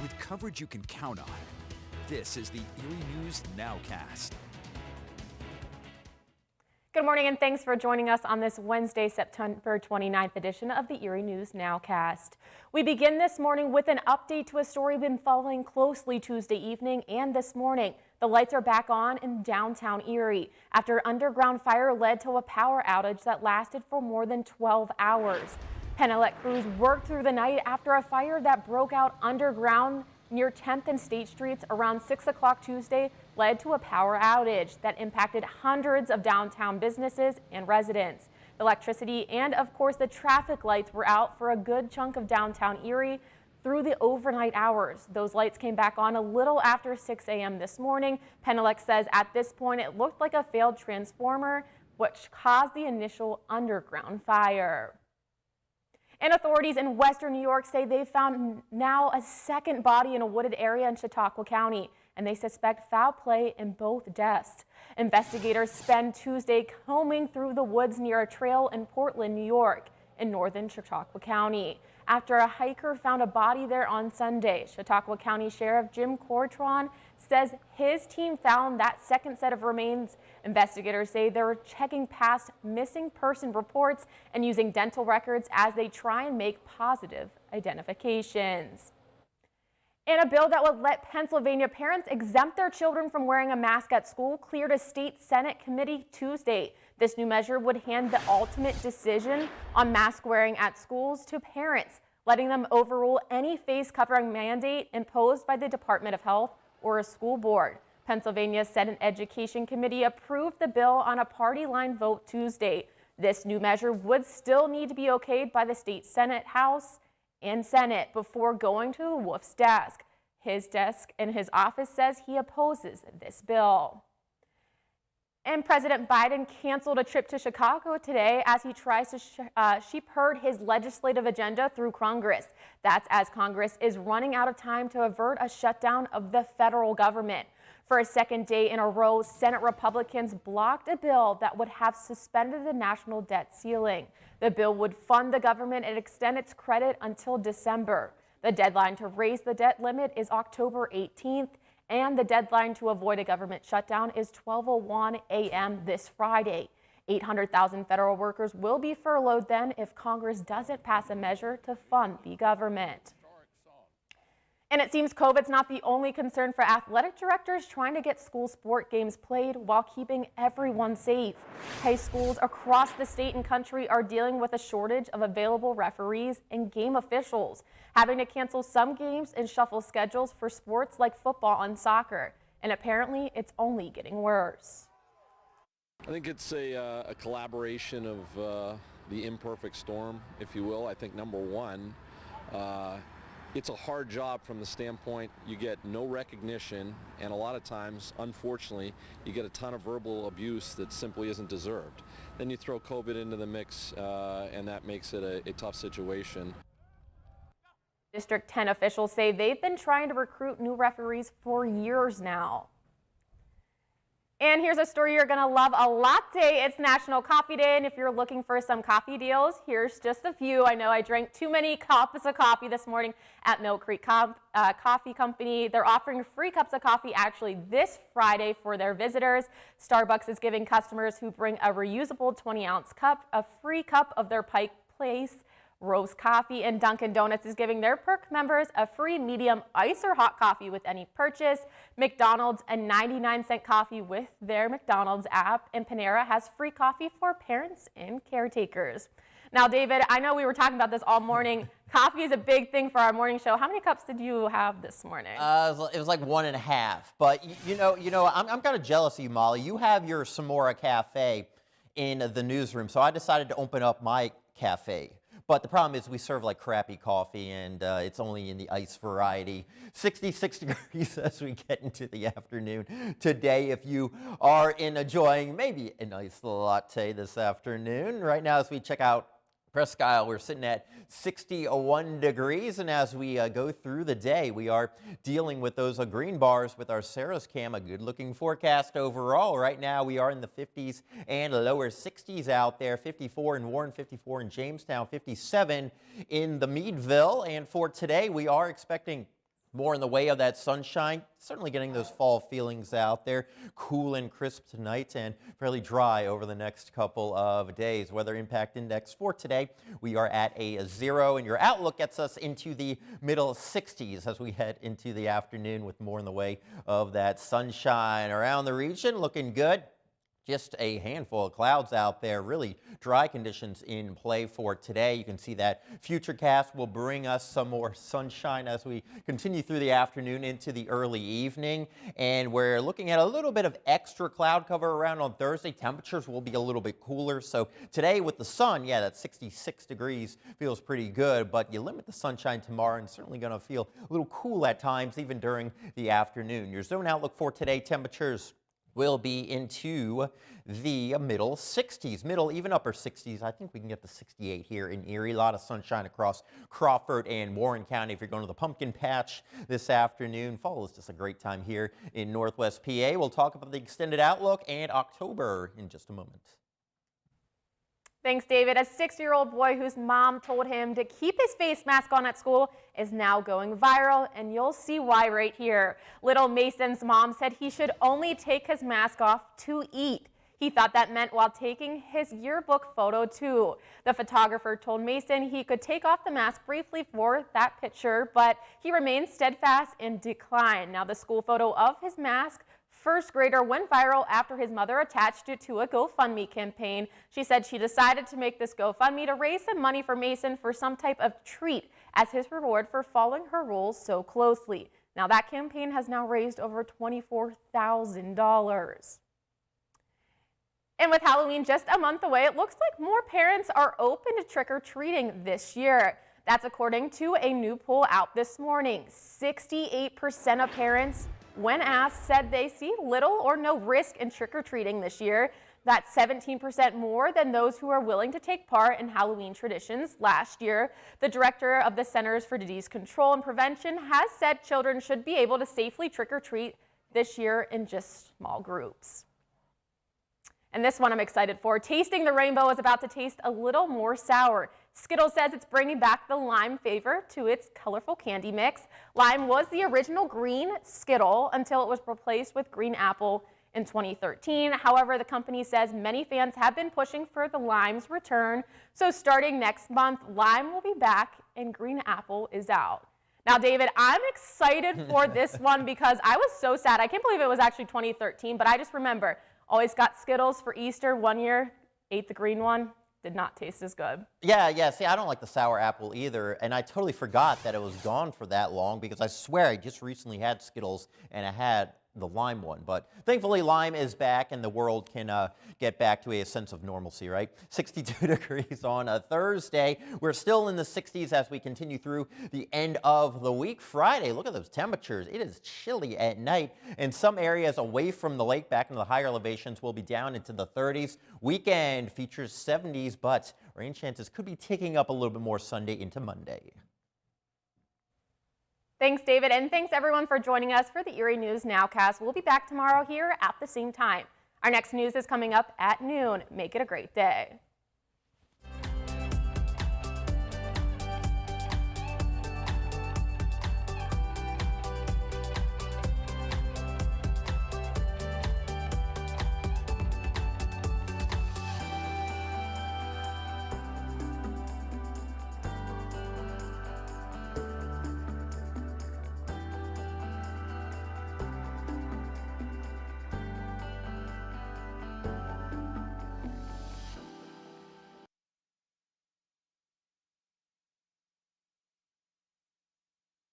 with coverage you can count on. This is the Erie News NOWCAST. Good morning and thanks for joining us on this Wednesday, September 29th edition of the Erie News NOWCAST. We begin this morning with an update to a story we've been following closely Tuesday evening and this morning. The lights are back on in downtown Erie after underground fire led to a power outage that lasted for more than 12 hours. Penelec crews worked through the night after a fire that broke out underground near 10th and State Streets around 6 o'clock Tuesday led to a power outage that impacted hundreds of downtown businesses and residents. The electricity and, of course, the traffic lights were out for a good chunk of downtown Erie through the overnight hours. Those lights came back on a little after 6 a.m. this morning. Penelec says at this point it looked like a failed transformer, which caused the initial underground fire. And authorities in western New York say they found now a second body in a wooded area in Chautauqua County, and they suspect foul play in both deaths. Investigators spent Tuesday combing through the woods near a trail in Portland, New York, in northern Chautauqua County, after a hiker found a body there on Sunday. Chautauqua County Sheriff Jim Cortron says his team found that second set of remains. Investigators say they're checking past missing person reports and using dental records as they try and make positive identifications. And a bill that would let Pennsylvania parents exempt their children from wearing a mask at school cleared a state Senate committee Tuesday. This new measure would hand the ultimate decision on mask wearing at schools to parents, letting them overrule any face covering mandate imposed by the Department of Health or a school board. Pennsylvania's Senate Education Committee approved the bill on a party line vote Tuesday. This new measure would still need to be okayed by the state Senate, House, and Senate before going to Wolf's desk. His desk in his office says he opposes this bill. And President Biden canceled a trip to Chicago today as he tries to shepherd his legislative agenda through Congress. That's as Congress is running out of time to avert a shutdown of the federal government. For a second day in a row, Senate Republicans blocked a bill that would have suspended the national debt ceiling. The bill would fund the government and extend its credit until December. The deadline to raise the debt limit is October 18th, and the deadline to avoid a government shutdown is 12:01 a.m. this Friday. 800,000 federal workers will be furloughed then if Congress doesn't pass a measure to fund the government. And it seems COVID's not the only concern for athletic directors trying to get school sport games played while keeping everyone safe. High schools across the state and country are dealing with a shortage of available referees and game officials, having to cancel some games and shuffle schedules for sports like football and soccer. And apparently it's only getting worse. I think it's a collaboration of the imperfect storm, if you will. I think number one, it's a hard job from the standpoint you get no recognition, and a lot of times, unfortunately, you get a ton of verbal abuse that simply isn't deserved. Then you throw COVID into the mix, and that makes it a tough situation. District 10 officials say they've been trying to recruit new referees for years now. And here's a story you're going to love a latte. It's National Coffee Day, and if you're looking for some coffee deals, here's just a few. I know I drank too many cups of coffee this morning at Mill Creek Coffee Company. They're offering free cups of coffee actually this Friday for their visitors. Starbucks is giving customers who bring a reusable 20-ounce cup a free cup of their Pike Place roast coffee, and Dunkin' Donuts is giving their perk members a free medium ice or hot coffee with any purchase. McDonald's a 99-cent coffee with their McDonald's app, and Panera has free coffee for parents and caretakers. Now, David, I know we were talking about this all morning. Coffee is a big thing for our morning show. How many cups did you have this morning? It was like 1.5. But you know, I'm kind of jealous of you, Molly. You have your Samora Cafe in the newsroom, so I decided to open up my cafe. But the problem is we serve like crappy coffee, and it's only in the ice variety. 66 degrees as we get into the afternoon today. If you are enjoying maybe a nice latte this afternoon. Right now as we check out Presque Isle, we're sitting at 61 degrees, and as we go through the day, we are dealing with those green bars with our Sarah's Cam. A good-looking forecast overall. Right now, we are in the 50s and lower 60s out there. 54 in Warren, 54 in Jamestown, 57 in the Meadville. And for today, we are expecting More in the way of that sunshine, certainly getting those fall feelings out there. Cool and crisp tonight and fairly dry over the next couple of days. Weather impact index for today, we are at a 0, and your outlook gets us into the middle 60s as we head into the afternoon with more in the way of that sunshine around the region. Looking good. Just a handful of clouds out there, really dry conditions in play for today. You can see that Futurecast will bring us some more sunshine as we continue through the afternoon into the early evening. And we're looking at a little bit of extra cloud cover around on Thursday. Temperatures will be a little bit cooler. So today with the sun, yeah, that 66 degrees feels pretty good, but you limit the sunshine tomorrow and certainly going to feel a little cool at times, even during the afternoon. Your zone outlook for today, temperatures will be into the middle 60s, middle, even upper 60s. I think we can get to 68 here in Erie. A lot of sunshine across Crawford and Warren County. If you're going to the pumpkin patch this afternoon, fall is just a great time here in Northwest PA. We'll talk about the extended outlook and October in just a moment. Thanks, David. A 6-year-old boy whose mom told him to keep his face mask on at school is now going viral, and you'll see why right here. Little Mason's mom said he should only take his mask off to eat. He thought that meant while taking his yearbook photo too. The photographer told Mason he could take off the mask briefly for that picture, but he remained steadfast and declined. Now the school photo of his mask, first grader, went viral after his mother attached it to a GoFundMe campaign. She said she decided to make this GoFundMe to raise some money for Mason for some type of treat as his reward for following her rules so closely. Now that campaign has now raised over $24,000. And with Halloween just a month away, it looks like more parents are open to trick-or-treating this year. That's according to a new poll out this morning. 68% of parents, when asked, said they see little or no risk in trick-or-treating this year. That's 17% more than those who are willing to take part in Halloween traditions last year. The director of the Centers for Disease Control and Prevention has said children should be able to safely trick-or-treat this year in just small groups. And this one I'm excited for. Tasting the Rainbow is about to taste a little more sour. Skittles says it's bringing back the lime flavor to its colorful candy mix. Lime was the original green Skittle until it was replaced with green apple in 2013. However, the company says many fans have been pushing for the lime's return. So starting next month, lime will be back and green apple is out. Now, David, I'm excited for this one because I was so sad. I can't believe it was actually 2013, but I just remember always got Skittles for Easter one year, ate the green one, did not taste as good. Yeah, see, I don't like the sour apple either, and I totally forgot that it was gone for that long because I swear I just recently had Skittles and I had the lime one. But thankfully, lime is back and the world can get back to a sense of normalcy, right? 62 degrees on a Thursday. We're still in the 60s as we continue through the end of the week. Friday, look at those temperatures. It is chilly at night, and some areas away from the lake, back into the higher elevations, will be down into the 30s. Weekend features 70s, but rain chances could be ticking up a little bit more Sunday into Monday. Thanks, David, and thanks everyone for joining us for the Erie News Nowcast. We'll be back tomorrow here at the same time. Our next news is coming up at noon. Make it a great day.